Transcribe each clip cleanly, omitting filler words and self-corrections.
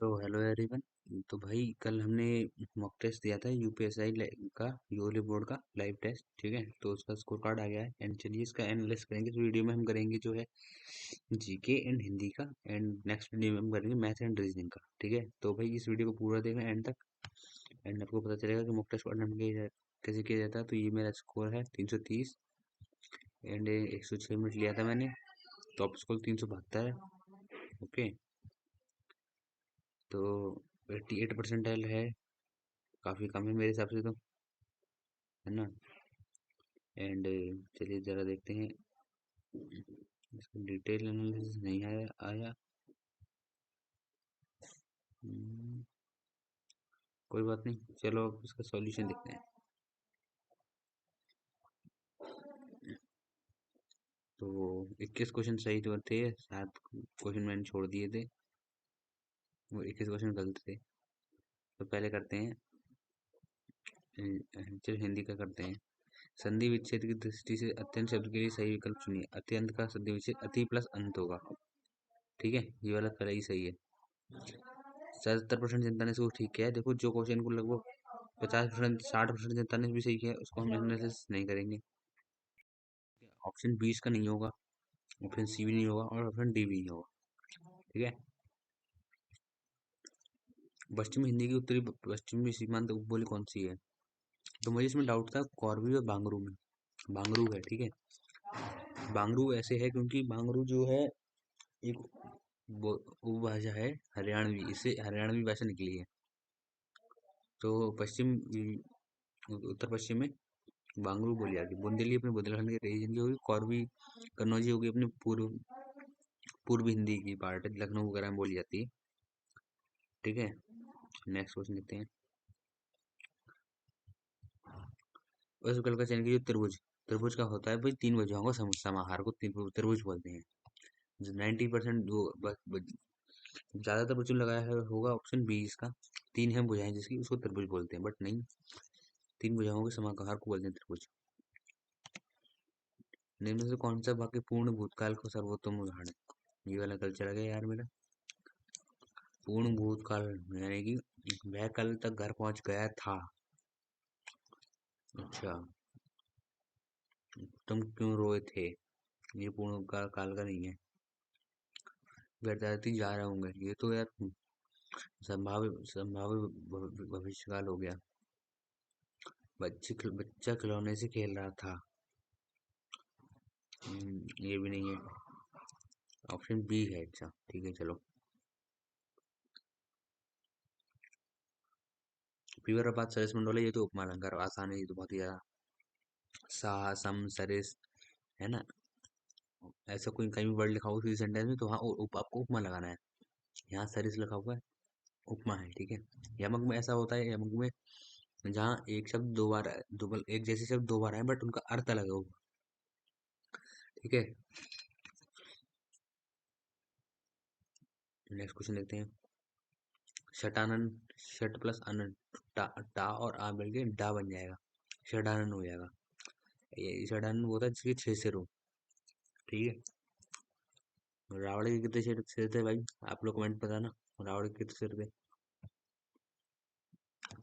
तो hello everyone. तो भाई कल हमने मॉक टेस्ट दिया था यूपीएसआई का, यूली बोर्ड का लाइव टेस्ट। ठीक है, तो उसका स्कोर कार्ड आ गया है एंड चलिए इसका एनालिसिस करेंगे। इस वीडियो में हम करेंगे जो है जीके एंड हिंदी का, एंड नेक्स्ट वीडियो में हम करेंगे मैथ एंड रीजनिंग का। ठीक है, तो भाई इस वीडियो को पूरा देखना एंड तक, एंड आपको पता चलेगा कि मॉक टेस्ट अटेम्प्ट कैसे किया जाता है। तो ये मेरा स्कोर है 330 एंड 106 मिनट लिया था मैंने। टॉप स्कोर 372 है। ओके, तो 88 परसेंटाइल है, काफ़ी कम है मेरे हिसाब से तो, है ना। एंड चलिए ज़रा देखते हैं, इसका डिटेल एनालिसिस नहीं आया आया। हम्म, कोई बात नहीं, चलो अब इसका सॉल्यूशन देखते हैं। तो 21 क्वेश्चन सही तो थे, 7 क्वेश्चन मैंने छोड़ दिए थे, वो 21 क्वेश्चन गलत थे। तो पहले करते हैं, चलो हिंदी का करते हैं। संधि विच्छेद की दृष्टि से अत्यंत शब्द के लिए सही विकल्प चुनिए। अत्यंत का संधि विच्छेद अति प्लस अंत होगा। ठीक है, ये वाला पहले ही सही है। 77% जनता ने इसको ठीक किया है। देखो, जो क्वेश्चन को लगभग 50%, 60% जनता ने भी सही किया है, उसको हम एनालिसिस नहीं करेंगे। ऑप्शन 20 का नहीं होगा, ऑप्शन सी भी नहीं होगा और ऑप्शन डी भी नहीं होगा। ठीक है, पश्चिमी हिंदी की उत्तरी पश्चिमी सीमांत उपबोली कौन सी है? तो मुझे इसमें डाउट था कौरवी और बांगरू में। बांगरू है, ठीक है। बांगरू ऐसे है क्योंकि बांगरू जो है एक उपभाषा है हरियाणवी, इससे हरियाणवी भाषा निकली है। तो पश्चिम उत्तर पश्चिम में बांगरू बोली जाती है। बुंदेली अपने बुंदेलखंड के रीजन की होगी। कौरवी कन्नौजी होगी अपने पूर्व हिंदी की पार्ट है, लखनऊ वगैरह में बोली जाती है। ठीक है, नेक्स्ट क्वेश्चन देखते हैं। उस विकल्प का चयन कीजिए। त्रिभुज। त्रिभुज का होता है भाई तीन भुजाओं का समाहार को त्रिभुज बोलते हैं। 90% ज्यादातर बच्चों ने लगाया है होगा ऑप्शन बी इसका। तीन है भुजाएं जिसकी, उसको त्रिभुज बोलते हैं, बट नहीं, तीन भुजाओं के समाहार को बोलते हैं त्रिभुज। निम्न से कौन सा वाक्य पूर्ण भूतकाल का सर्वोत्तम उदाहरण है? ये वाला कल चला गया यार मेरा। पूर्ण भूतकाल यानी कि वह कल तक घर पहुंच गया था। अच्छा, तुम क्यों रोए थे? ये पूर्ण काल का नहीं है। विद्यार्थी जा रहे होंगे, ये तो यार संभाव्य संभाव्य भविष्यकाल हो गया। बच्चा खिलौने से खेल रहा था। ये भी नहीं है। ऑप्शन बी है। अच्छा ठीक है, चलो। फीवर of बात सरिस मंडोले, ये तो उपमा अलंकार आसान है, ये तो बहुत ही ज्यादा। सा सम सरिस, है ना। ऐसा कोई कहीं भी वर्ड लिखा हो उसी सेंटेंस में तो वहाँ आपको उपमा लगाना है। यहाँ सरिस लिखा हुआ है, उपमा है। ठीक है, यमक में ऐसा होता है, यमक में जहाँ एक शब्द दो बार, एक जैसे शब्द दो बार आए बट उनका अर्थ अलग होगा। ठीक है, नेक्स्ट क्वेश्चन देखते हैं। शटानन, शट प्लस अनंत, टा और आ मिलके डा बन जाएगा, षडानन हो जाएगा। ये षडानन होता है जिसके 6 सिर हो। ठीक है, रावण के कितने सिर थे भाई? आप लोग कमेंट बताना, रावण के कितने सिर थे?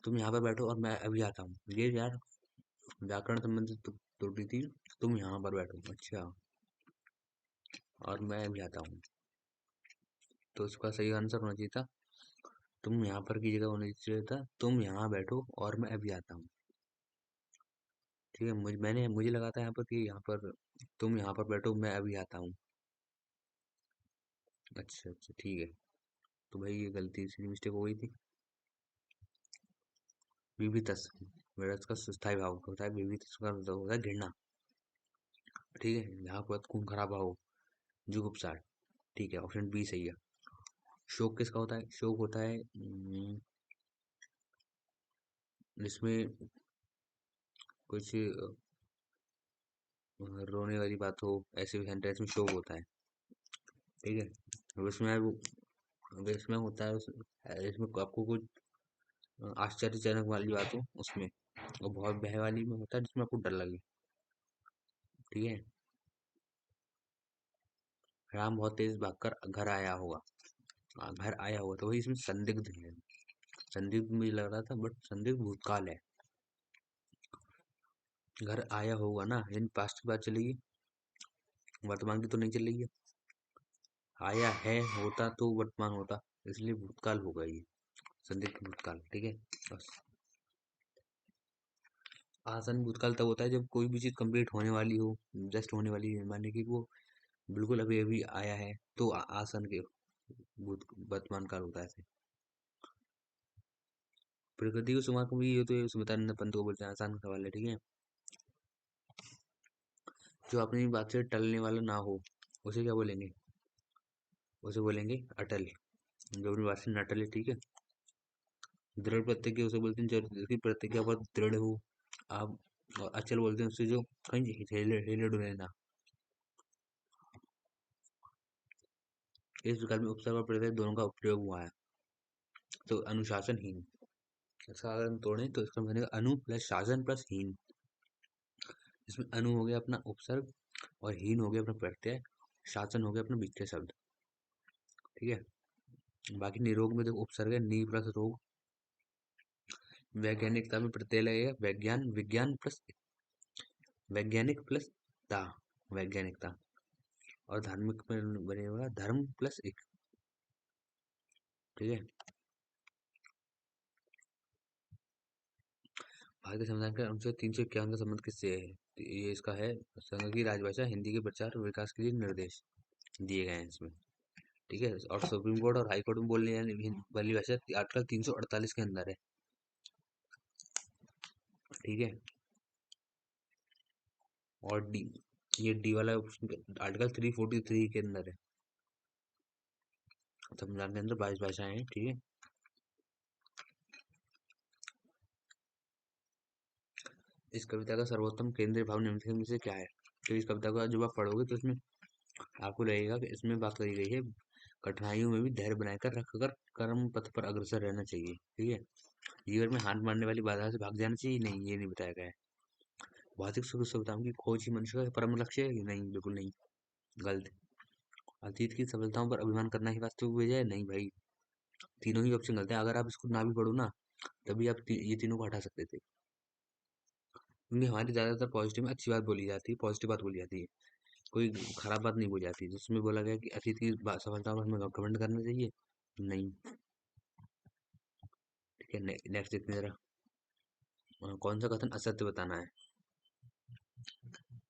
तुम यहाँ पे बैठो और मैं अभी आता हूँ, ये यार व्याकरण संबंधित त्रुटि थी। तुम यहाँ पर बैठो, अच्छा, और मैं अभी आता हूँ। तो इसका सही आंसर होना चाहिए था, तुम यहाँ पर की जगह होना चाहिए था, तुम यहाँ बैठो और मैं अभी आता हूँ। ठीक है, मुझे लगा था यहाँ पर कि यहाँ पर तुम यहाँ पर बैठो मैं अभी आता हूँ। अच्छा अच्छा ठीक है, तो भाई ये गलती से मिस्टेक हो गई थी। विवितस, विविधस का स्थायी भाव होता है, विवितस का मतलब होता है घृणा। ठीक है, यहाँ पर खून खराबा हो, जुगुप्सा। ठीक है, ऑप्शन बी सही है। शोक किसका होता है? शोक होता है जिसमें कुछ रोने वाली बात हो, ऐसे सेंटेंस में शोक होता है। ठीक है, विस्मय विस्मय होता है इसमें आपको कुछ आश्चर्यजनक वाली बात हो उसमें, और बहुत भय वाली में होता है जिसमें आपको डर लगे। ठीक है, राम बहुत तेज भागकर घर आया होगा, घर आया हुआ तो वही इसमें संदिग्ध है। संदिग्ध मुझे लग रहा था बट संदिग्ध भूतकाल है। घर आया होगा ना, यानी पास्ट की बात चलेगी, वर्तमान की तो नहीं चलेगी। आया है होता तो वर्तमान होता, इसलिए भूतकाल होगा ये, संदिग्ध भूतकाल। ठीक है, बस। आसन भूतकाल तब होता है जब कोई भी चीज कंप्लीट होने वाली हो, जस्ट होने वाली है, माने कि वो बिल्कुल अभी अभी आया है, तो आसन के भूत वर्तमान काल होता है ऐसे। प्रकृति को सुमार को भी ये तो सुमितानंद पंत को बोलते हैं, आसान सवाल है। ठीक है, जो अपनी बात से टलने वाला ना हो, उसे क्या बोलेंगे? उसे बोलेंगे अटल। जो अपनी बात से न टले। ठीक है, दृढ़ प्रतिज्ञा उसे बोलते हैं जिसकी प्रतिज्ञा बहुत दृढ़ हो। आप और अचल बोलते हैं उससे जो कहीं हिले हिले डुले ना। इस प्रकार में उपसर्ग और प्रत्यय दोनों का उपयोग हुआ है। तो अनुशासनहीन, इसका अगर हम तोड़ें तो इसका बनेगा अनु प्लस शासन प्लस हीन। इसमें अनु हो गया अपना उपसर्ग, और हीन हो गया अपना प्रत्यय, शासन हो गया अपना वित्तीय शब्द। ठीक है, बाकी निरोग में देखो उपसर्ग है नी प्लस रोग। वैज्ञानिकता में प्रत्यय लगेगा वैज्ञान, विज्ञान प्लस वैज्ञानिक प्लस ता, वैज्ञानिकता। और धार्मिक में बनेगा धर्म प्लस एक। ठीक है, भारतीय संविधान के अनुच्छेद 351 का संबंध किससे है? तो ये इसका है, संघ की राजभाषा हिंदी के प्रचार और विकास के लिए निर्देश दिए गए हैं इसमें। ठीक है, और सुप्रीम कोर्ट और हाई कोर्ट में बोलने वाली भाषा आर्टिकल 348 के अंदर है। ठीक है, और डी, ये डी वाला आर्टिकल 343 के अंदर है। संविधान के अंदर 22 भाषाएं हैं। ठीक है, इस कविता का सर्वोत्तम केंद्रीय भाव निम्नलिखित में से क्या है? तो इस कविता को जब आप पढ़ोगे तो इसमें आपको लगेगा कि इसमें बात करी गई है कठिनाइयों में भी धैर्य बनाकर रखकर कर्म पथ पर अग्रसर रहना चाहिए। ठीक है, जीवन में हाथ मारने वाली बाधा से भाग जाना चाहिए, नहीं, ये नहीं बताया गया है। भौतिक सुख सुविधाओं की खोज ही मनुष्य का परम लक्ष्य है, नहीं, बिल्कुल नहीं, गलत। अतीत की सफलताओं पर अभिमान करना ही वास्तविक वजह है, नहीं भाई, तीनों ही ऑप्शन गलत है। अगर आप इसको ना भी पढ़ो ना, तभी आप ये तीनों को हटा सकते थे, क्योंकि हमारी ज्यादातर पॉजिटिव में अच्छी बात बोली जाती है, पॉजिटिव बात बोली जाती है, कोई खराब बात नहीं बोली जाती। जिसमें बोला गया कि अतीत की सफलताओं पर हमें घमंड करना चाहिए, नहीं। ठीक है, नेक्स्ट देखते हैं जरा। कौन सा कथन असत्य बताना है?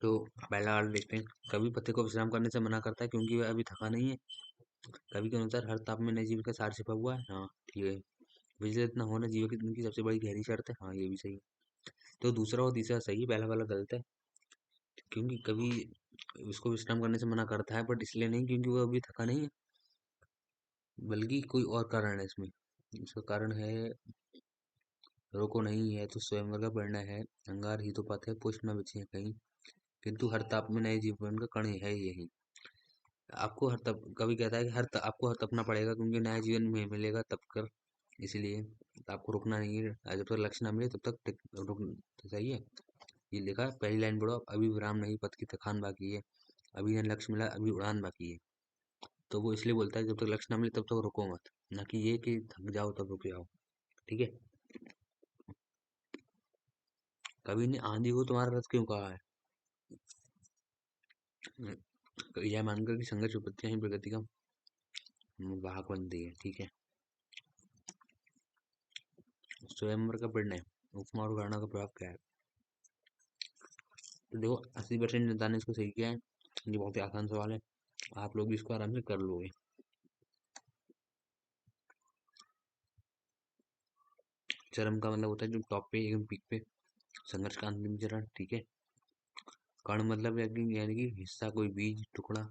तो पहला वाला देखते हैं, कवि पति को विश्राम करने से मना करता है क्योंकि वह अभी थका नहीं है। कवि के अनुसार हर ताप में नए जीवन का सार छिपा हुआ है, हाँ ठीक है। विचलित न होना जीवन की सबसे बड़ी गहरी शर्त है, हाँ ये भी सही है। तो दूसरा और तीसरा सही है, पहला वाला गलत है। क्योंकि कवि उसको विश्राम करने से मना करता है, बट इसलिए नहीं क्योंकि वो अभी थका नहीं है, बल्कि कोई और कारण है इसमें। इसका कारण है, रोको नहीं है तो स्वयंवर का प्रेरणा है, अंगार ही तो पथ है पुष्प न बिछे कहीं, किंतु हर ताप में नए जीवन का कण है यही। आपको हर तप कभी कहता है कि आपको हर तपना पड़ेगा क्योंकि नया जीवन में मिलेगा तप कर, इसीलिए आपको रुकना नहीं है। जब तक लक्ष्य ना मिले तब तक रुक तो सही है। ये लिखा है, पहली लाइन पढ़ो आप, अभी विराम नहीं पथ की थकान बाकी है, अभी न लक्ष्य मिला अभी उड़ान बाकी है। तो वो इसलिए बोलता है जब तक लक्ष्य ना मिले तब तक रुको मत, ना कि ये कि थक जाओ तब रुक जाओ। ठीक है, कवि ने आंधी को तुम्हारा रथ क्यों कहा है? यह मानकर कि संघर्ष विपत्तियां ही प्रगति का वाहक बनती है। ठीक है, स्वयंवर का प्रणय, उपमा और गणना का प्रभाव क्या है? तो देखो 80% जनता ने इसको सही किया है। ये बहुत ही आसान सवाल है, आप लोग भी इसको आराम से कर लोगे। चरम का मतलब होता है जो टॉप पे एकदम पीक पे, संघर्ष का अंतिम चरण। ठीक है, कण मतलब यानी कि हिस्सा, कोई बीज टुकड़ा।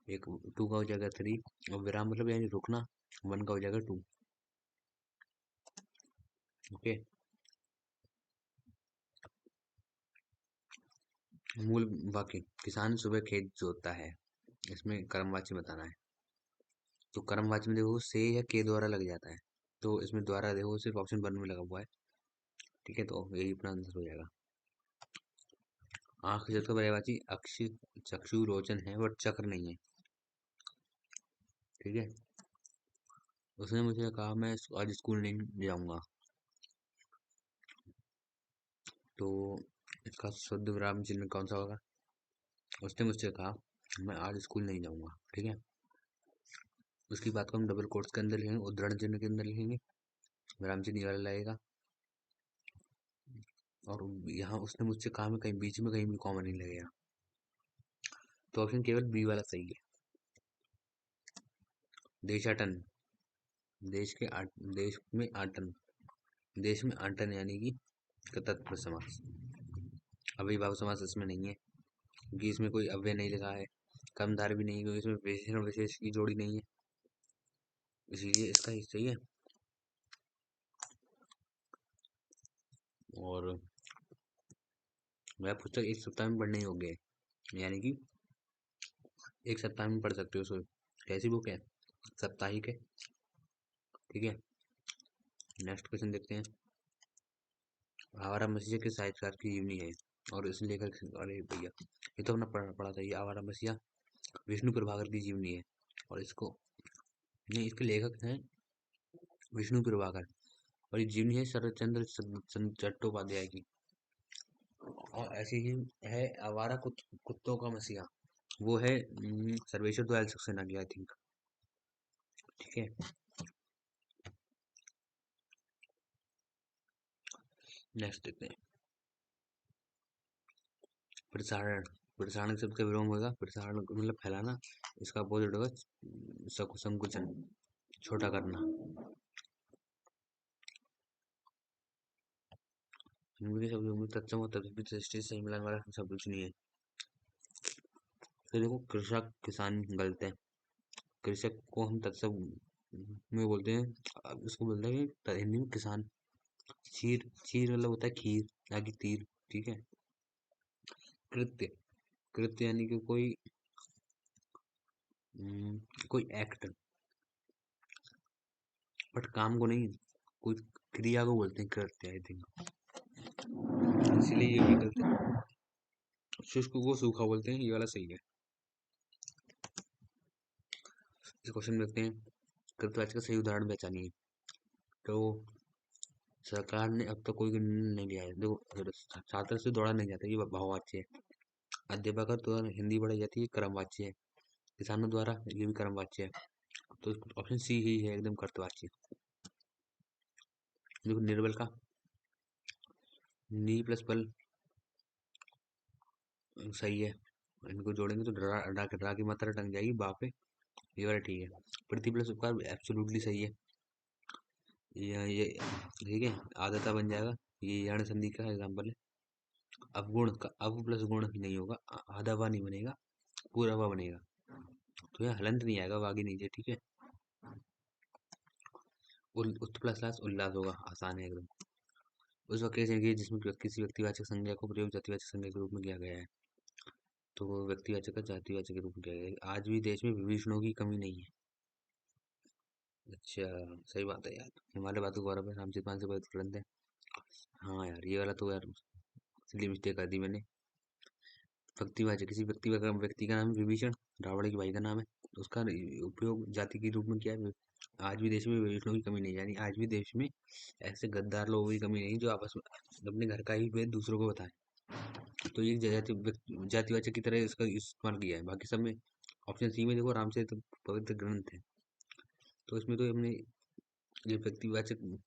एक टू का हो जाएगा थ्री, और विराम मतलब यानी रुकना, वन का हो जाएगा टू। ओके, मूल वाक्य, किसान सुबह खेत जोतता है, इसमें कर्मवाची बताना है। तो कर्मवाची में देखो से या के द्वारा लग जाता है, तो इसमें द्वारा देखो सिर्फ ऑप्शन वन में लगा हुआ है। ठीक है, तो यही अपना आंसर हो जाएगा। आंख जब तो पर्यायवाची अक्ष, चक्षु रोचन है बट चक्र नहीं है। ठीक है, उसने मुझे कहा मैं आज स्कूल नहीं जाऊंगा। तो इसका शुद्ध विराम चिन्ह कौन सा होगा? उसने मुझसे कहा मैं आज स्कूल नहीं जाऊंगा, ठीक है। उसकी बात को हम डबल कोट्स के अंदर लिखेंगे, उद्धरण चिन्ह के अंदर लिखेंगे, विराम चिन्ह ये वाला लगेगा। और यहाँ उसने मुझसे कहा मैं कहीं बीच में कहीं भी कॉमा नहीं लगेगा। तो ऑप्शन केवल बी वाला सही है। देशाटन, देश में आटन, देश में आटन यानी कि तत्पुरुष समास। अव्ययीभाव समास इसमें नहीं है, क्योंकि इसमें कोई अव्यय नहीं लिखा है, कर्मधारय भी नहीं है, क्योंकि इसमें विशेषण विशेष की जोड़ी नहीं है, इसीलिए इसका ही सही है। और वह पुस्तक एक सप्ताह में पढ़ने योग्य है, यानी कि एक सप्ताह में पढ़ सकते हो उसको। कैसी बुक है? साप्ताहिक है, ठीक है। नेक्स्ट क्वेश्चन देखते हैं। आवारा मसीहा किस साहित्यकार की जीवनी है? और इस लेखक, अरे भैया ये तो हमने पढ़ा था, ये आवारा मसीहा विष्णु प्रभाकर की जीवनी है। और इसको नहीं, इसके लेखक हैं विष्णु प्रभाकर, और ये जीवनी है शरत चंद्र चट्टोपाध्याय की। और ऐसी ही है आवारा कुत्तों का मसीहा, वो है सर्वेश्वर दयाल सक्सेना की, आई थिंक, ठीक है। नेक्स्ट देखते हैं। प्रसारण, प्रसारण शब्द का विलोम होगा, प्रसारण मतलब फैलाना, इसका अपोजिट होगा संकुचन, छोटा करना। हिंदी के शब्दों में तत्सम और तद्भव दृष्टि से मिलाने वाला शब्द कुछ नहीं है। फिर देखो, कृषक किसान गलत है। कृषक को हम तत्सम में बोलते हैं, उसको बोलते हैं हिंदी में किसान। चीर, चीर मतलब होता है खीर, ना कि तीर, ठीक है। कृत्य, कृत्य यानी कि कोई एक्ट, बट काम को नहीं, कोई क्रिया को बोलते हैं कृत्य, आई थिंक, इसीलिए ये भी गलत है। शुष्क को सूखा बोलते हैं, ये वाला सही है। इस क्वेश्चन देखते हैं, कृतवाची का सही उदाहरण पहचानिए। तो सरकार ने अब तक कोई निर्णय नहीं लिया है, देखो छात्र से दौड़ा नहीं जाता, ये बहुवाच्य है। अध्यापक द्वारा हिंदी पढ़ाई जाती है, क्रमवाच्य है। किसानों द्वारा, ये भी क्रमवाच्य है। तो ऑप्शन सी ही है एकदम कर्तवाच्य। देखो निर्बल का नी प्लस बल सही है, इनको जोड़ेंगे तो डरा की मात्रा टंग जाएगी बा पे, ये वाला ठीक है। प्रति प्लस उपकार एब्सोल्युटली सही है, ये ठीक है, आदता बन जाएगा, ये यण संधि का एग्जाम्पल है। अवगुण का अव प्लस गुण नहीं होगा, आधा बा नहीं बनेगा, पूरा बा बनेगा, तो यहाँ हलंत नहीं आएगा, आगे नीचे, ठीक है। उत्त प्लस लास उल्लास होगा, आसान है एकदम। उस वाक्य से कि जिसमें किसी व्यक्तिवाचक संज्ञा को प्रयोग जातिवाचक संज्ञा के रूप में किया गया है, तो वो व्यक्तिवाचक का जातिवाचक के रूप में किया गया है। आज भी देश में विभीषणों की कमी नहीं है। अच्छा, सही बात है यार, हमारे बात गौरव है, रामचरित मानस से बहुत ग्रंथ है। हाँ यार, ये वाला तो यार इसलिए मिस्टेक कर दी मैंने। व्यक्तिवाचक, किसी व्यक्ति का नाम है विभीषण, रावण की भाई का नाम है, तो उसका उपयोग जाति के रूप में किया है। आज भी देश में विभीषणों की कमी नहीं, यानी आज भी देश में ऐसे गद्दार लोगों की कमी नहीं जो आपस में अपने घर का ही भेद दूसरों को बताएं। तो ये जातिवाचक की तरह इसका इस्तेमाल किया है, बाकी सब में। ऑप्शन सी में देखो, रामचरित पवित्र ग्रंथ है, तो इसमें तो हमने ये व्यक्तिवाचक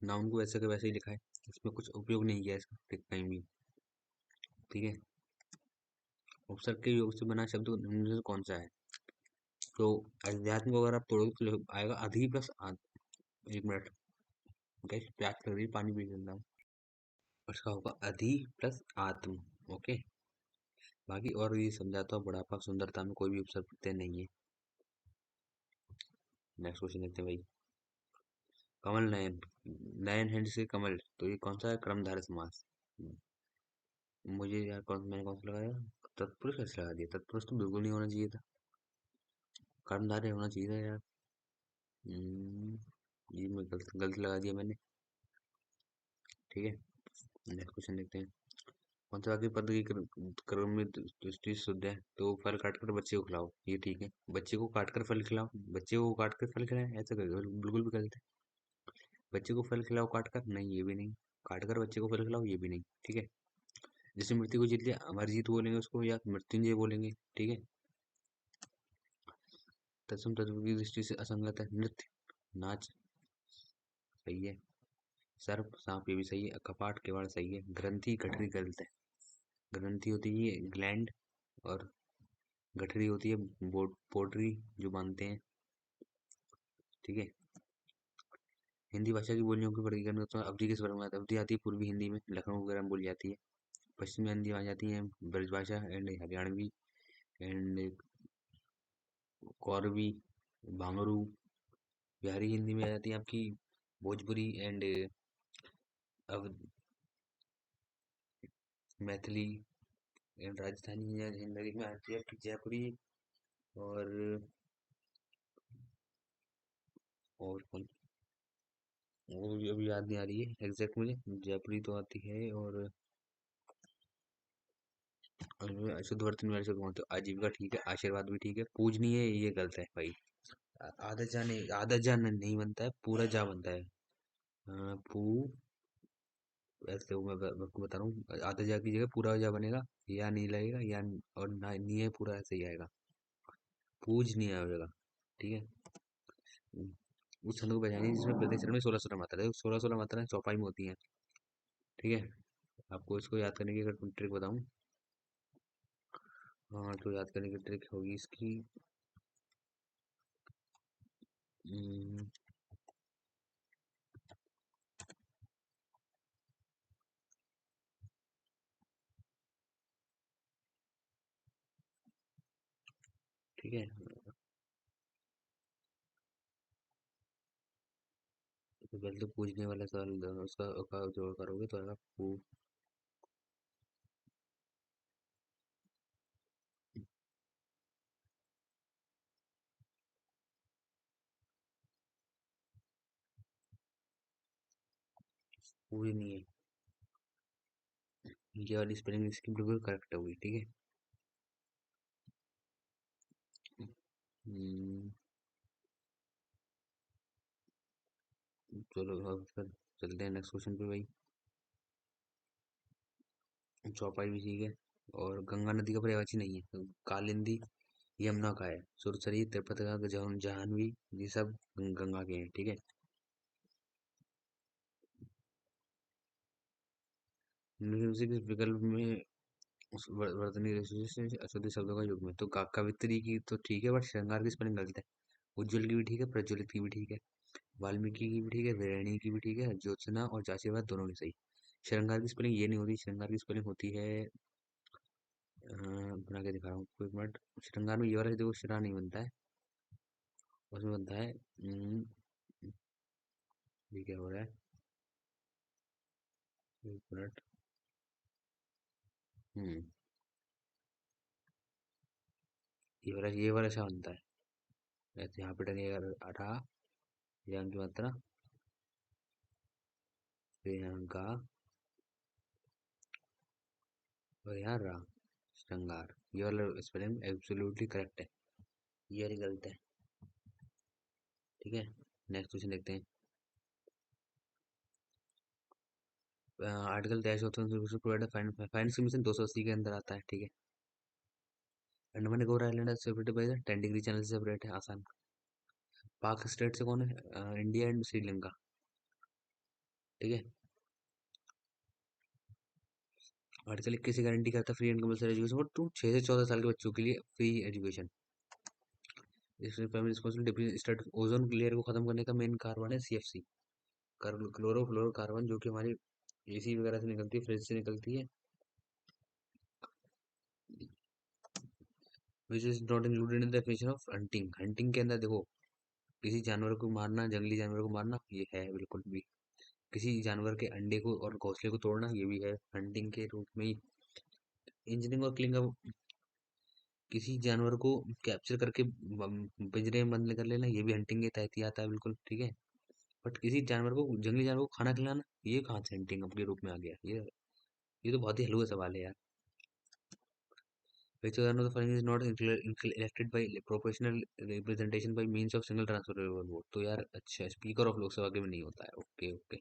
नाउन को वैसे का वैसे ही लिखा है, इसमें कुछ उपयोग नहीं किया इसका कहीं भी, ठीक है। उपसर्ग के योग से बना शब्द निम्न में से कौन सा है? तो अध्यात्म को अगर आप तोड़ोगे तो आएगा अधि प्लस आत्म। एक मिनट, गैस प्यास लग रही है, पानी पी लेता हूँ। उसका होगा अधि प्लस आत्म, ओके। बाकी और ये समझाता हूँ, बुढ़ापा सुंदरता में कोई भी उपसर्ग प्रत्यय नहीं है। नेक्स्ट क्वेश्चन देखते हैं भाई। कमल नयन, नयन है जिसे कमल, तो ये कौन सा है? कर्मधारय समास। मुझे यार मैंने कौन सा लगाया? तत्पुरुष कैसे लगा दिया? तत्पुरुष तो बिल्कुल नहीं होना चाहिए था, कर्मधारय होना चाहिए था यार। ये मैं गलत गलत लगा दिया मैंने, ठीक है। नेक्स्ट क्वेश्चन देखते हैं। कौन सा वाक्य पद की क्रम में दृष्टि शुद्ध है? तो फल काट कर बच्चे को खिलाओ, ये ठीक है। बच्चे को काट कर फल खिलाओ, बच्चे को काट कर फल खिलाए, ऐसा बिल्कुल भी गलत है। बच्चे को फल खिलाओ काट कर, नहीं ये भी नहीं। काट कर बच्चे को फल खिलाओ, ये भी नहीं, ठीक है। जैसे मृत्यु को जीत लिया, अमर जीत बोलेंगे उसको या मृत्युंजय बोलेंगे, ठीक है। तत्सम तत्व की दृष्टि से असंगत है। नृत्य, नाच, सही है। सर्प, सांप, ये भी सही है। कपाट, किवाड़, सही है। ग्रंथि, गठरी, गलत है। ग्रंथि होती है ग्लैंड, और गठरी होती है पोट्री जो बांधते हैं, ठीक है। हिंदी भाषा की बोलियों की वर्गीकरण करते हैं। अवधि किस वर्ग में आता है? अवधि आती है पूर्वी हिंदी में, लखनऊ वगैरह में बोली जाती है। पश्चिमी हिंदी आ जाती है ब्रजभाषा एंड हरियाणवी एंड कौरवी, भांगरू। बिहारी हिंदी में आ जाती है आपकी भोजपुरी एंड अव मैथिली एंड राजस्थानी हिंदी में आती है आपकी जयपुरी और कौन, वो भी अभी याद नहीं आ रही है एग्जैक्ट मुझे। जयपुरी तो आती है और शुद्ध वर्तनी वाले शब्द कौन थे? आजीविका ठीक है, आशीर्वाद भी ठीक है, पूजनीय ये गलत है भाई। आधा जान नहीं बनता है, पूरा जा बनता है। पू ऐसे मैं आपको बता रहा हूँ, आधा जा की जगह पूरा जा बनेगा, या नहीं लगेगा या और ना नहीं है पूरा, ऐसे ही आएगा। पूजनीय हो जाएगा, ठीक है। उस छंद को बजाएंगे जिसमें प्रत्येक चरण में 16 मात्रा है। 16 मात्रा चौपाई में होती है, ठीक है। आपको इसको याद करने की अगर ट्रिक बताऊं, हाँ तो याद करने की ट्रिक होगी इसकी। हम्म, ठीक है। तो पहले तो पूछने वाला सवाल उसका का जोड़ करोगे तो आएगा पूरी नहीं है। ये वाली स्पेलिंग इसकी बिल्कुल करेक्ट होगी, ठीक है। हम्म, चलो अब फिर चलते हैं नेक्स्ट क्वेश्चन पे भाई। चौपाई भी ठीक है, और गंगा नदी का पर्यायवाची नहीं है तो कालिंदी, यमुना का है। सुरसरी, त्रिपतगा, जाह्नवी, ये सब गंगा के हैं, ठीक है। निम्न से किस विकल्प में वर्तनी से अशुद्ध शब्दों का युग्म है? तो कवित्री की तो ठीक है, बट श्रृंगार की स्पेलिंग गलत है। उज्ज्वल की भी ठीक है, प्रज्वलित की भी ठीक है, वाल्मीकि की भी ठीक है, वीरणी की भी ठीक है, ज्योत्सना और जाशिवाद दोनों की सही। श्रृंगार की स्पेलिंग ये नहीं होती, श्रृंगार की स्पेलिंग होती है बना के दिखा रहा हूँ आपको, एक मिनट। श्रृंगार में ये वाला देखो, शिरा नहीं बनता है, उसमें बनता है ये क्या हो रहा है, एक मिनट। हम्म ये वाला अच्छा बनता है। ऐसे यहाँ पे डलेगा अठा, यहाँ की मात्रा, फिर यहाँ का, और यहाँ रा, श्रृंगार। ये वाला स्पेलिंग एब्सोल्युटली करेक्ट है, ये वाली गलत है, ठीक है। नेक्स्ट क्वेश्चन देखते हैं। आर्टिकल डैश होता है प्रोवाइड फाइनेंस कमीशन 280 के अंदर आता है, ठीक है। Andaman Nicobar island separated by the 10 degree channel से सेपरेट है, आसान। पाक स्टेट से कौन है? इंडिया एंड श्रीलंका, ठीक है। आर्टिकल 21 से गारंटी करता है free and compulsory education for to 6 से 14 साल के बच्चों के लिए फ्री एजुकेशन। इसमें primary responsible deputy state ozone layer को खत्म करने का मेन कार्बन है सीएफसी, क्लोरोफ्लोरोकार्बन, जो कि हमारी एसी वगैरह से निकलती है, फ्रिज से निकलती है। Which is not included in the definition of hunting. Hunting के अंदर देखो, किसी जानवर को मारना, जंगली जानवर को मारना, ये है बिल्कुल भी। किसी जानवर के अंडे को और घोंसले को तोड़ना, ये भी है हंटिंग के रूप में ही। इंजीनियरिंग और किलिंग, किसी जानवर को कैप्चर करके पिंजरे में बंद कर लेना, ये भी हंटिंग के तहत ही आता है, बिल्कुल ठीक है। बट किसी जानवर को, जंगली जानवर को खाना खिलाना, ये कहाँ से हंटिंग के रूप में आ गया ये? ये तो बहुत ही हलवा सवाल है यार। Which one of the following is not elected by proportional representation by means of single transferable vote? तो यार अच्छा, स्पीकर ऑफ लोकसभा के में नहीं होता है। Okay okay.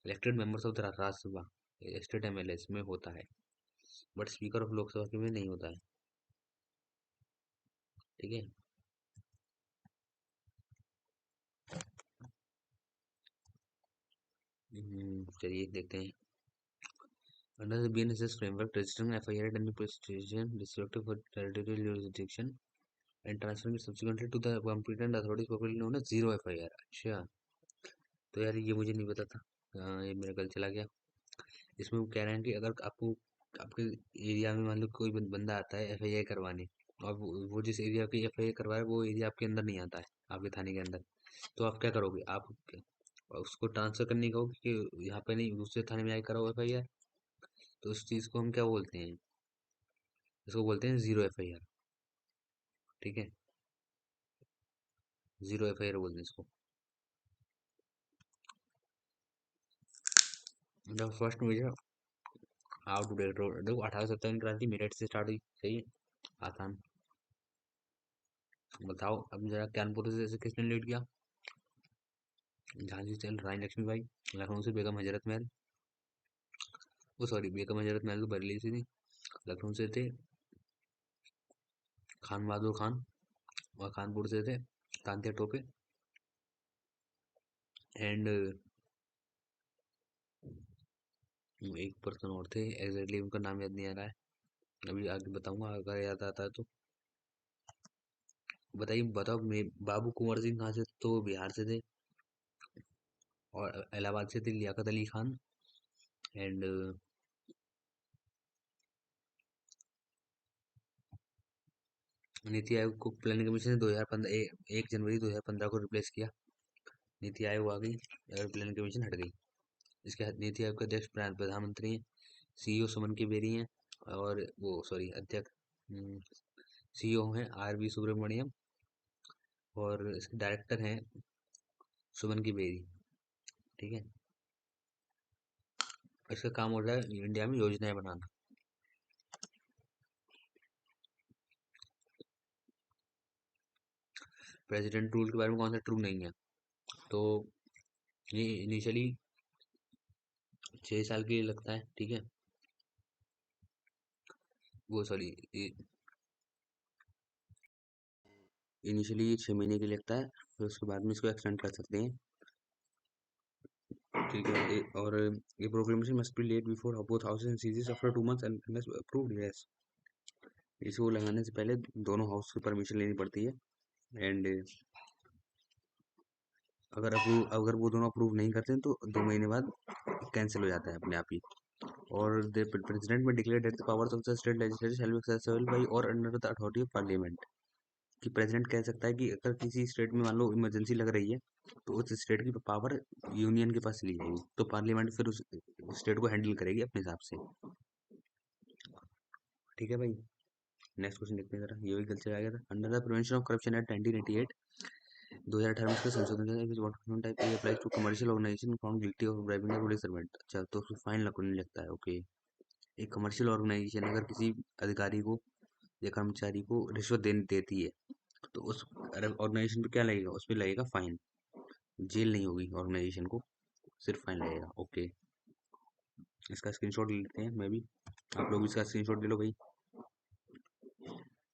Elected members of the Rajya Sabha state MLAs में होता है, बट स्पीकर ऑफ लोकसभा के में नहीं होता है। ठीक है। चलिए देखते हैं। Under the BNSS framework, registering FIR at any police station respective for territorial jurisdiction and transferring it subsequently to the competent authorities popularly known as zero FIR। अच्छा, तो यार ये मुझे नहीं पता था। ये मेरा गलत चला गया। इसमें वो कह रहे हैं कि अगर आपको आपके एरिया में मान लो कोई बंदा आता है एफआईआर करवाने, और वो जिस एरिया की एफआईआर करवा रहा है वो एरिया आपके अंदर नहीं आता है, आपके थाने के अंदर, तो आप क्या करोगे? आप उसको ट्रांसफर करने कहोगे कि यहाँ पे नहीं, दूसरे थाने में आके कराओ एफआईआर। तो उस चीज़ को हम क्या बोलते हैं? इसको बोलते हैं जीरो एफआईआर। ठीक है, जीरो एफआईआर बोलते हैं इसको। First major how to date road, देखो 1857 की क्रांति मेरठ से स्टार्ट हुई। सही है, आसान। बताओ अब जरा, कानपुर से किसने लीड किया? झांसी से रानी लक्ष्मीबाई। लखनऊ से बेगम हजरत महल, वो सॉरी बेगम हजरत महल तो बरेली से थी। लखनऊ से थे खान बहादुर खान, और कानपुर से थे तांत्या टोपे। एंड एक पर्सन और थे, एग्जैक्टली उनका नाम याद नहीं आ रहा है, अभी आगे बताऊंगा अगर याद आता है तो। बताइए, बताओ बाबू कुंवर सिंह कहाँ से? तो बिहार से थे। और इलाहाबाद से थे लियाकत अली खान। एंड नीति आयोग को प्लानिंग कमीशन ने 2015 1 जनवरी 2015 को रिप्लेस किया। नीति आयोग आ गई और प्लानिंग कमीशन हट गई। इसके नीति आयोग के अध्यक्ष प्रधानमंत्री हैं। सीईओ सुमन की बेरी हैं। और वो सॉरी अध्यक्ष सीईओ हैं आर वी सुब्रमण्यम। और इसके डायरेक्टर हैं सुमन की बेरी। ठीक है। इसका काम हो रहा है इंडिया में योजनाएं बनाना। प्रेसिडेंट रूल के बारे में कौन सा ट्रू नहीं है? तो ये इनिशियली 6 साल के लिए लगता है। ठीक है, वो सॉरी इनिशियली ये 6 महीने के लिए लगता है, फिर उसके बाद में इसको एक्सटेंड कर सकते हैं। ठीक है, और ये proclamation must be laid before both houses and ceases after 2 months and unless approved. Yes, इसको लगाने से पहले दोनों हाउस की परमिशन लेनी पड़ती है। एंड अगर वो दोनों अप्रूव नहीं करते हैं तो 2 महीने बाद कैंसिल हो जाता है अपने आप ही। और the president may declare that the powers of the state legislature shall be accessible by और under the authority of parliament. कि प्रेसिडेंट कह सकता है कि अगर किसी स्टेट में मान लो इमरजेंसी लग रही है, तो उस स्टेट की पावर यूनियन के पास ली जाएगी, तो पार्लियामेंट फिर उस स्टेट को हैंडल करेगी अपने हिसाब से। ठीक है भाई, नेक्स्ट क्वेश्चन देखते हैं जरा, ये भी गलत चला गया था। Under the prevention of corruption act 1988, 2018 में इसका संशोधन किया गया, what type applies to commercial organization found guilty of bribing a police servant. अच्छा, तो उसको फाइन लगने लगता है। ओके, एक कमर्शियल ऑर्गेनाइजेशन अगर किसी अधिकारी को या कर्मचारी को रिश्वत देती है, तो उस ऑर्गेनाइजेशन पे क्या लगेगा? उस पर लगेगा फाइन। जेल नहीं होगी ऑर्गेनाइजेशन को, सिर्फ फाइन लगेगा। ओके, इसका स्क्रीनशॉट ले लेते हैं, मैं भी, आप लोग भी इसका स्क्रीनशॉट ले लो भाई।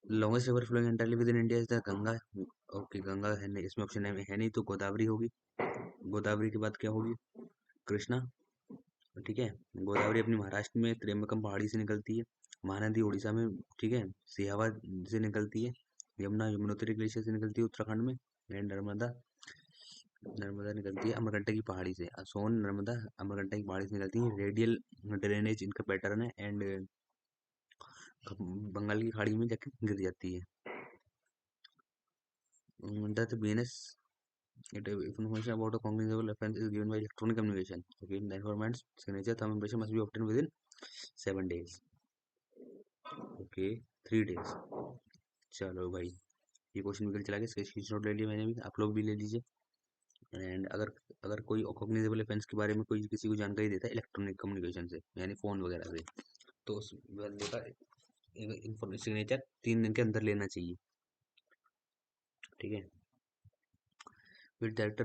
Longest river flowing entirely within India is the Ganga. Okay, Ganga है नहीं इसमें, ऑप्शन है नहीं, तो गोदावरी होगी। गोदावरी के बाद क्या होगी? कृष्णा। ठीक है, गोदावरी अपनी महाराष्ट्र में त्रियंबकम पहाड़ी से निकलती है। महानदी उड़ीसा में, ठीक है, सिहावा से निकलती है। यमुना यमुनोत्री ग्लेशियर से निकलती है उत्तराखंड में। एंड नर्मदा, नर्मदा निकलती है अमरकंटक की पहाड़ी से। सोन, नर्मदा, अमरकंटक की पहाड़ी से निकलती है। रेडियल ड्रेनेज इनका पैटर्न है। एंड बंगाल की खाड़ी में जाके गिर जाती है। The BNS it information about a cognizable offense is given by electronic communication. Okay, the informant's signature thumb impression must be obtained within 7 days. Okay, 3 days। चलो भाई, ये क्वेश्चन निकल चला गया, इसका स्क्रीनशॉट ले लिया मैंने भी, आप लोग भी ले लीजिए। एंड अगर अगर कोई कॉग्निजेबल ऑफेंस के बारे में कोई किसी को जानकारी देता है इलेक्ट्रॉनिक कम्युनिकेशन से, यानी फोन वगैरह से, तो उस बंदे का सिग्नेचर 3 दिन के अंदर लेना चाहिए। ठीक है। फिर director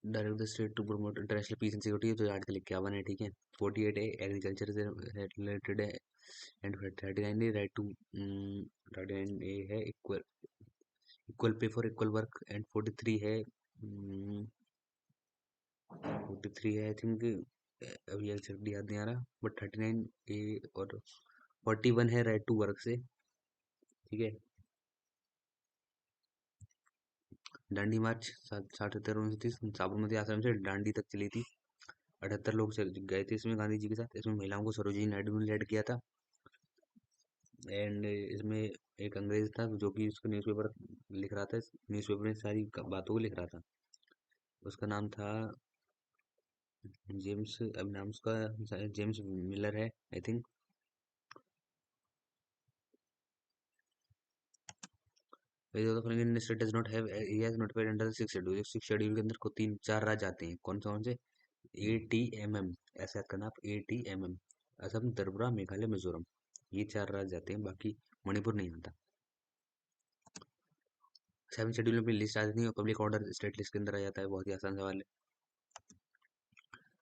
direct the state to promote international peace and security, जो आर्टिकल 51 है। ठीक है। 48 है एग्रीकल्चर से रिलेटेड है। एंड 39 है राइट टू 39 ए है equal equal pay for equal work. And 43 है 43 है आई थिंक, अभी एग्जैक्टली याद नहीं आ रहा, बट 39 ए और 41 है राइट टू वर्क से। ठीक है। दांडी मार्च 67 साबरमती आश्रम से दांडी तक चली थी। 78 लोग गए थे इसमें गांधी जी के साथ। इसमें महिलाओं को सरोजिनी नायडू ने लीड किया था। एंड इसमें एक अंग्रेज था जो कि उसका न्यूज़पेपर लिख रहा था, न्यूज़पेपर में सारी बातों को लिख रहा था। उसका नाम था जेम्स, अब नाम उसका शायद जेम्स मिलर है I think. Indian state does not have he has notified under the 6th schedule. 6th schedule के अंदर को 3 4 राज्य आते हैं। कौन से? ATMM, ऐसा का नाम ATMM, असम, त्रिपुरा, मेघालय, मिजोरम, ये 4 राज्य आते हैं, बाकी मणिपुर नहीं आता। 7th शेड्यूल में अपनी लिस्ट आ जाती है और पब्लिक ऑर्डर स्टेट लिस्ट के अंदर आ जाता है। बहुत ही आसान सवाल है।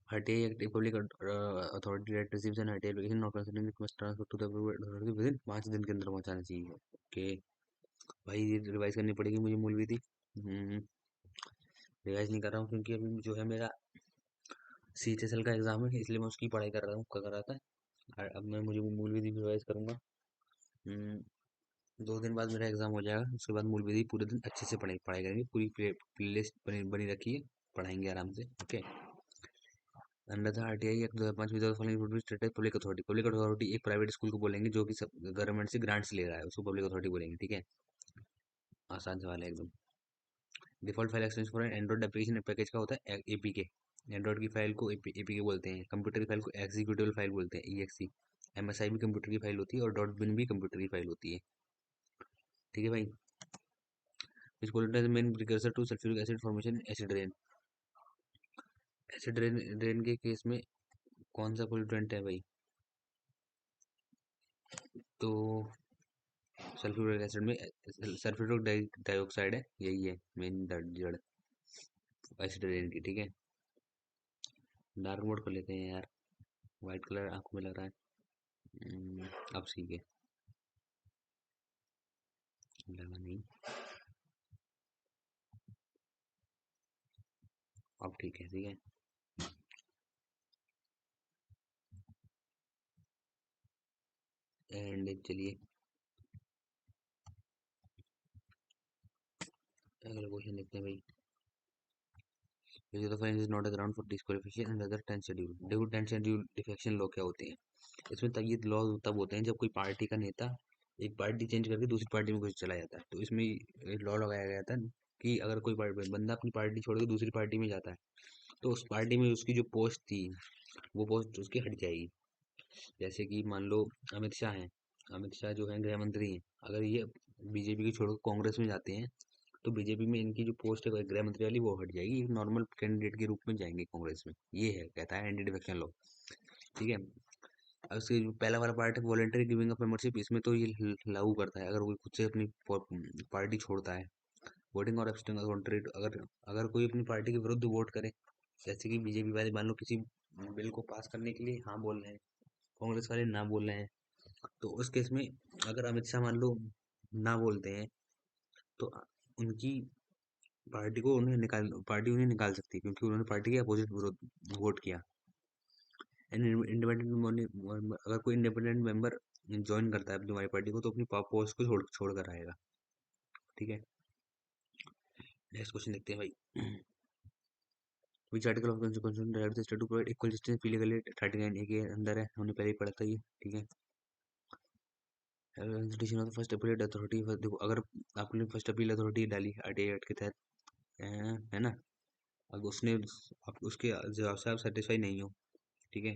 RTI act public authority right receives an RTI application not considering request transfer to the authority within 5 दिन के अंदर पहुंचाना चाहिए। ओके भाई, ये रिवाइज करनी पड़ेगी मुझे मूल विधि। रिवाइज नहीं कर रहा हूँ क्योंकि अभी जो है मेरा CHSL का एग्जाम है, इसलिए मैं उसकी पढ़ाई कर रहा था। और अब मैं मुझे मूल विधि भी रिवाइज करूंगा। 2 दिन बाद मेरा एग्जाम हो जाएगा, उसके बाद मूल विधि पूरे दिन अच्छे से पढ़ाई पढ़ाई करेंगे। पूरी प्ले लिस्ट बनी रखी है, पढ़ाएंगे आराम से। Okay. Under the RTI act 2005 without following rule state public authority. Public authority एक प्राइवेट स्कूल को बोलेंगे जो कि गवर्नमेंट से ग्रांट्स ले रहा है, उसको पब्लिक अथॉरिटी बोलेंगे। ठीक है। आसान सवाल है एकदम। Default file extension for Android application package का होता है APK। एंड्रॉइड की फाइल को APK बोलते हैं। कंप्यूटर की फाइल को एग्जीक्यूटिव फाइल बोलते हैं, EXE। MSI भी कंप्यूटर की फाइल होती है और डॉट बिन भी कंप्यूटर की फाइल होती है। ठीक है भाई। Which pollutant is the main precursor to sulfuric acid formation? Acid rain। Acid rain के केस में कौन सा पोल्यूटेंट है भाई? तो सल्फ्यूरिक एसिड में सल्फ्यूरिक डाइऑक्साइड है, यही है मेन जड़ एसिड रेन की। ठीक है। डार्क मोड कर लेते हैं यार, व्हाइट कलर आंखों में लग रहा है। अब ठीक है, लगा नहीं, अब ठीक है। ठीक है। एंड चलिए अगला क्वेश्चन देखते हैं भाई। Which of the following is not a ground for disqualification and other 10 schedule? देखो 10 schedule डिफेक्शन लॉ क्या होते हैं? इसमें तब ये लॉ तब होते हैं जब कोई पार्टी का नेता एक पार्टी चेंज करके दूसरी पार्टी में कुछ चला जाता है, तो इसमें लॉ लगाया गया था कि अगर कोई बंदा अपनी पार्टी छोड़ के दूसरी पार्टी में जाता है, तो उस पार्टी में उसकी जो पोस्ट थी वो पोस्ट उसकी हट जाएगी। जैसे कि मान लो अमित शाह हैं, अमित शाह जो है गृह मंत्री हैं, अगर ये बीजेपी की छोड़कर कांग्रेस में जाते हैं, तो बीजेपी में इनकी जो पोस्ट है गृह मंत्री वाली वो हट जाएगी, नॉर्मल कैंडिडेट के रूप में जाएंगे कांग्रेस में। ये है, कहता है एंटी डिफेक्शन लॉ। ठीक है। अब इसके जो पहला वाला पार्ट है वॉलेंटरी गिविंग ऑफ मेंबरशिप, इसमें तो ये लागू करता है अगर कोई खुद से अपनी पार्टी छोड़ता है। वोटिंग और एब्सटेंग कॉन्ट्री, अगर अगर कोई अपनी पार्टी के विरुद्ध वोट करे, जैसे कि बीजेपी वाले मान लो किसी बिल को पास करने के लिए हाँ बोल रहे हैं, कांग्रेस वाले ना बोल रहे हैं, तो उस केस में अगर अमित शाह मान लो ना बोलते हैं, तो उनकी पार्टी उन्हें निकाल सकती है क्योंकि उन्होंने पार्टी के अपोजिट वोट किया। इंडिपेंडेंट अगर कोई इंडिपेंडेंट मेंबर ज्वाइन करता है तुम्हारी पार्टी को, तो अपनी पोस्ट को छोड़ कर आएगा। ठीक है। नेक्स्ट क्वेश्चन देखते हैं भाई। Which article of constitution direct the state to provide equal justice legally 39 A के अंदर है, हमने पहले ही पढ़ा था ये। ठीक है। Institution of first appeal authority, देखो अगर आपने फर्स्ट अपील अथॉरिटी डाली RTI एक्ट के तहत, है ना, अब उसने आप उसके जवाब से आप सेटिस्फाई नहीं हो, ठीक है,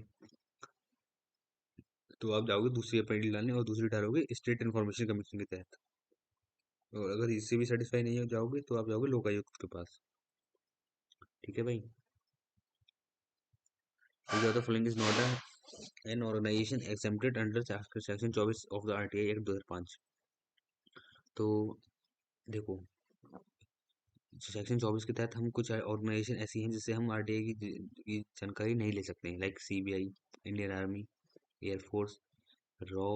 तो आप जाओगे दूसरी अपील डालने और दूसरी डालोगे स्टेट इन्फॉर्मेशन कमीशन के तहत। और अगर इससे भी सेटिस्फाई नहीं हो जाओगे तो आप जाओगे लोकायुक्त के पास। ठीक है भाई। The following is not an organization exempted under section 24 of the RTI act 2005। तो देखो, सेक्शन 24 के तहत हम कुछ ऑर्गेनाइजेशन ऐसी हैं जिससे हम आरटीआई की जानकारी नहीं ले सकते हैं, like CBI, Indian army, air force, रॉ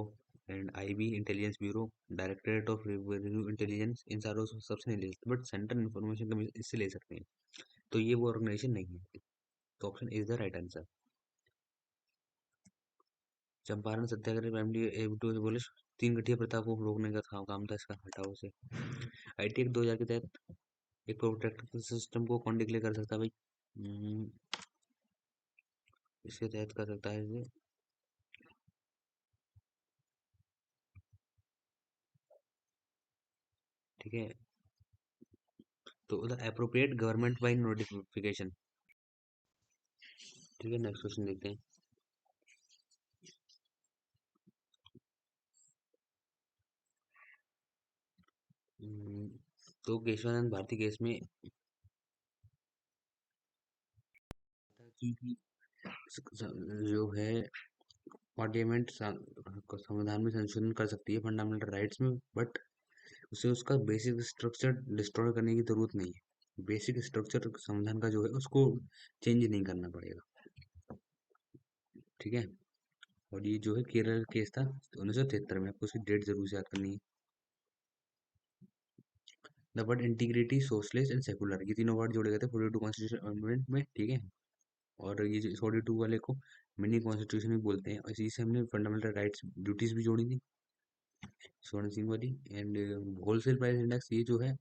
and IB, intelligence bureau, directorate of revenue intelligence, इन सारों से सबसे नहीं ले सकते, बट सेंट्रल इन्फॉर्मेशन कमीशन इससे ले सकते हैं। तो ये वो ऑर्गेनाइजेशन नहीं है। तो option is the right answer. Champaran Satyagraha family एबटू बोले 3 गठिया प्रथा को रोकने का काम था इसका, हटाओ से। आईटी एक्ट 2000 के तहत एक प्रोटेक्ट सिस्टम को कौन डिक्लेयर कर सकता है भाई? हम्म, इसके तहत कर सकता है ये, ठीक है। तो the appropriate government by notification. ठीक है, नेक्स्ट क्वेश्चन देखते हैं। हम्म, तो केशवानंद भारती केस में कि जो है पार्लियामेंट संविधान में संशोधन कर सकती है फंडामेंटल राइट्स में, बट उसे उसका बेसिक स्ट्रक्चर डिस्ट्रॉय करने की जरूरत नहीं है। बेसिक स्ट्रक्चर संविधान का जो है उसको चेंज नहीं करना पड़ेगा, ठीक है। और ये जो है केरल केस था 1973 में, आपको उसकी डेट जरूर से याद करनी है। The word integrity, socialist and secular, ये तीनों वर्ड जोड़े गए थे 42 कॉन्स्टिट्यूशन अमेंडमेंट में, ठीक है। और ये जो 42 वाले को मिनी कॉन्स्टिट्यूशन भी बोलते हैं, और इसी से हमने फंडामेंटल राइट्स ड्यूटीज भी जोड़ी थी स्वर्ण सिंह वाली। एंड होलसेल प्राइस इंडेक्स, ये जो है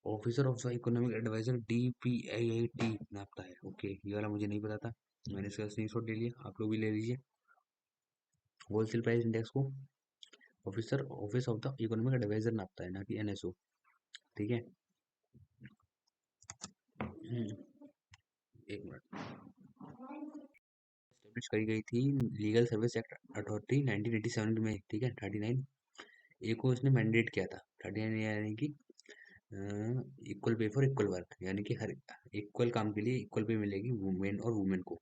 officer of the economic adviser DPIIT नापता है, ओके। ये वाला मुझे नहीं पता था, मैंने इसका स्क्रीनशॉट ले लिया, आप लोग भी ले लीजिए। होलसेल प्राइस इंडेक्स को officer office of the economic adviser नापता है, ना कि NSO, ठीक है। एक मिनट। एस्टेब्लिश करी गई थी लीगल सर्विस एक्ट अथॉरिटी 1987 में, ठीक है, 39 ए को इसने मैंडेट किया था। 39 यानी कि equal pay for equal work, यानी कि हर इक्वल काम के लिए इक्वल पे मिलेगी वुमेन और वुमेन को।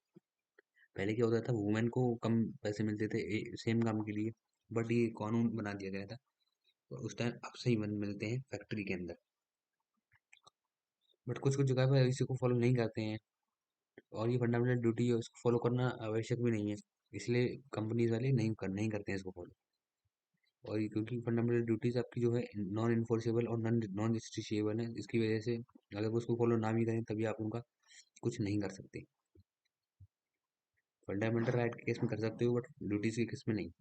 पहले क्या होता था, वुमेन को कम पैसे मिलते थे सेम काम के लिए, बट ये कानून बना दिया गया था, और उस टाइम अब सही मिलते हैं फैक्ट्री के अंदर। बट कुछ कुछ जगह पर इसी को फॉलो नहीं करते हैं, और ये फंडामेंटल ड्यूटी है, उसको फॉलो करना आवश्यक भी नहीं है, इसलिए कंपनीज वाले नहीं करते हैं इसको फॉलो। और ये क्योंकि फंडामेंटल ड्यूटीज आपकी जो है नॉन इन्फोर्सेबल और नॉन नॉन जस्टिसेबल है, इसकी वजह से अगर वो उसको फॉलो ना भी करें तभी आप उनका कुछ नहीं कर सकते। फंडामेंटल राइट के केस में कर सकते हो, बट ड्यूटीज के केस में नहीं।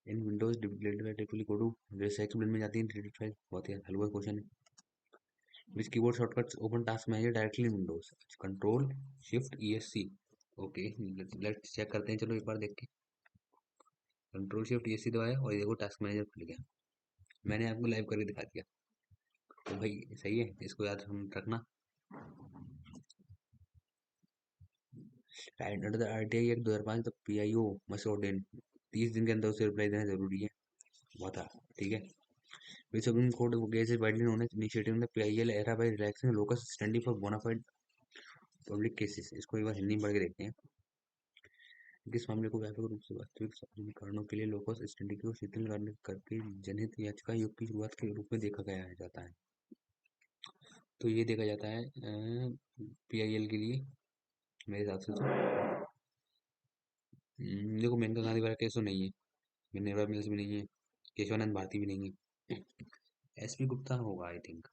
इन विंडोज डिलीवरी को टू जैसे एक्स बिल में जाती है डिलीट फाइल, बहुत ही हलवा क्वेश्चन है। Which keyboard shortcuts open task manager directly in Windows? Control shift ESC, okay. Let's check करते हैं, चलो एक बार देख के। कंट्रोल शिफ्ट ESC दबाया और ये देखो टास्क मैनेजर खुल गया, मैंने आपको लाइव करके दिखा दिया। तो भाई सही है, इसको याद हम रखना। Right under the RTI act 2005 the PIO must ordained, 30 दिन के अंदर उसे रिप्लाई देना जरूरी है, हुआ था, ठीक है। Which Supreme Court case is widely known as initiative the PIL era by relaxing locus standing for bona fide public cases. इसको एक बार हिंदी में पढ़ के देखते हैं। किस मामले को व्यापक रूप से वास्तविक कारणों के लिए लोकस स्टैंडिंग को शिथिल करने करके जनहित याचिका योग की शुरुआत के रूप में देखा गया जाता है। तो ये देखा जाता है PIL के लिए, मेरे हिसाब से तो देखो, मेनका गांधी वाला केस तो नहीं है, मिनर्वा मिल्स भी नहीं है, केशवानंद भारती भी नहीं है, SP गुप्ता होगा आई थिंक।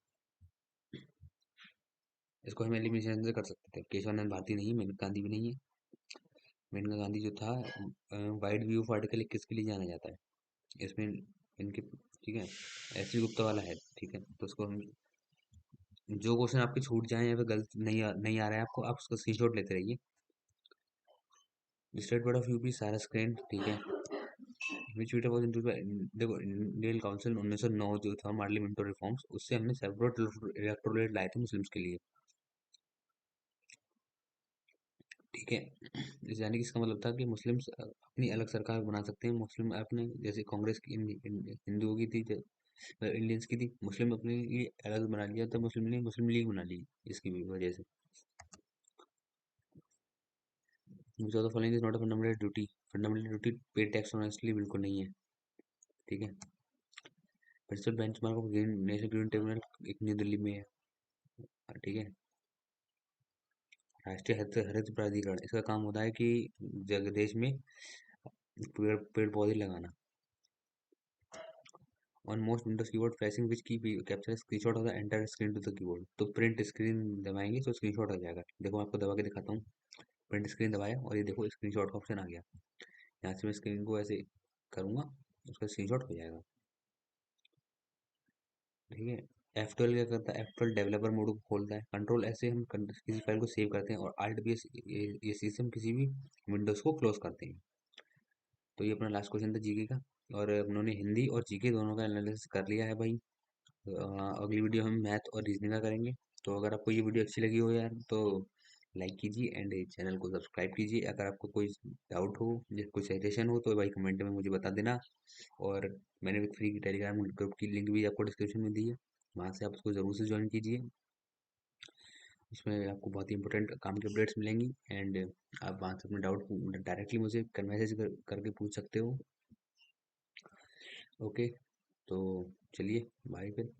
इसको हम एलिमिनेशन से कर सकते थे, केशवानंद भारती नहीं है, मेनका गांधी भी नहीं है। मेनका गांधी जो था, वाइड व्यू ऑफ आर्टिकल 21 के लिए जाना जाता है, इसमें इनके, ठीक है। SP गुप्ता वाला है, ठीक है। तो उसको हम, जो क्वेश्चन आपके छूट जाए या फिर गलत नहीं आ रहा है आपको, आप उसका स्क्रीनशॉट लेते रहिए। स्टेट बोर्ड ऑफ यूपी सारास्क्रेन, ठीक है। विच वीटा वाज इंट्रोड्यूस्ड बाय, देखो इंडियन काउंसिल 1909 जो था पार्लियामेंट्री रिफॉर्म्स, उससे हमने सेपरेट इलेक्टोरेट लाए थे मुस्लिम्स के लिए, ठीक है। इस यानी कि इसका मतलब था कि मुस्लिम्स अपनी अलग सरकार बना सकते हैं, मुस्लिम अपने, जैसे कांग्रेस की हिंदुओं की थी, इंडियंस की थी, मुस्लिम अपने लिए अलग बना लिया था, मुस्लिम लीग बना ली इसकी वजह से। Which of the following is not a fundamental duty. Fundamental duty paid tax honestly बिल्कुल नहीं है, ठीक है। Principal benchmark of green national green tribunal एक न्यू दिल्ली में है, ठीक है। राष्ट्रीय हरित हरित प्राधिकरण, इसका काम होता है कि जग देश में पेड़ पेड़ पौधे लगाना। On most Windows keyboard flashing which key capture screenshot of the entire screen to the keyboard. तो प्रिंट स्क्रीन दबाएंगे तो स्क्रीनशॉट आ जाएगा। देखो मैं आपको दबा के दिखाता हूँ। प्रिंट स्क्रीन दबाया और ये देखो स्क्रीनशॉट का ऑप्शन आ गया। यहाँ से मैं स्क्रीन को ऐसे करूँगा, उसका स्क्रीनशॉट हो जाएगा, ठीक है। F12 क्या करता है, F12 डेवलपर मोड को खोलता है। कंट्रोल ऐसे हम किसी फाइल को सेव करते हैं, और Alt भी ये सिस्टम किसी भी विंडोज को क्लोज करते हैं। तो ये अपना लास्ट क्वेश्चन था जीके का, और उन्होंने हिंदी और जीके दोनों का एनालिसिस कर लिया है भाई। अगली वीडियो हम मैथ और रीजनिंग का करेंगे। तो अगर आपको ये वीडियो अच्छी लगी हो यार, तो लाइक कीजिए एंड चैनल को सब्सक्राइब कीजिए। अगर आपको कोई डाउट हो या कोई सजेशन हो तो भाई कमेंट में मुझे बता देना। और मैंने एक फ्री टेलीग्राम ग्रुप की लिंक भी आपको डिस्क्रिप्शन में दी है, वहाँ से आप उसको ज़रूर से ज्वाइन कीजिए। इसमें आपको बहुत ही इंपॉर्टेंट काम की अपडेट्स मिलेंगी, एंड आप वहाँ से अपने डाउट डायरेक्टली मुझे मैसेज करके पूछ सकते हो। ओके, तो चलिए बाय फिर।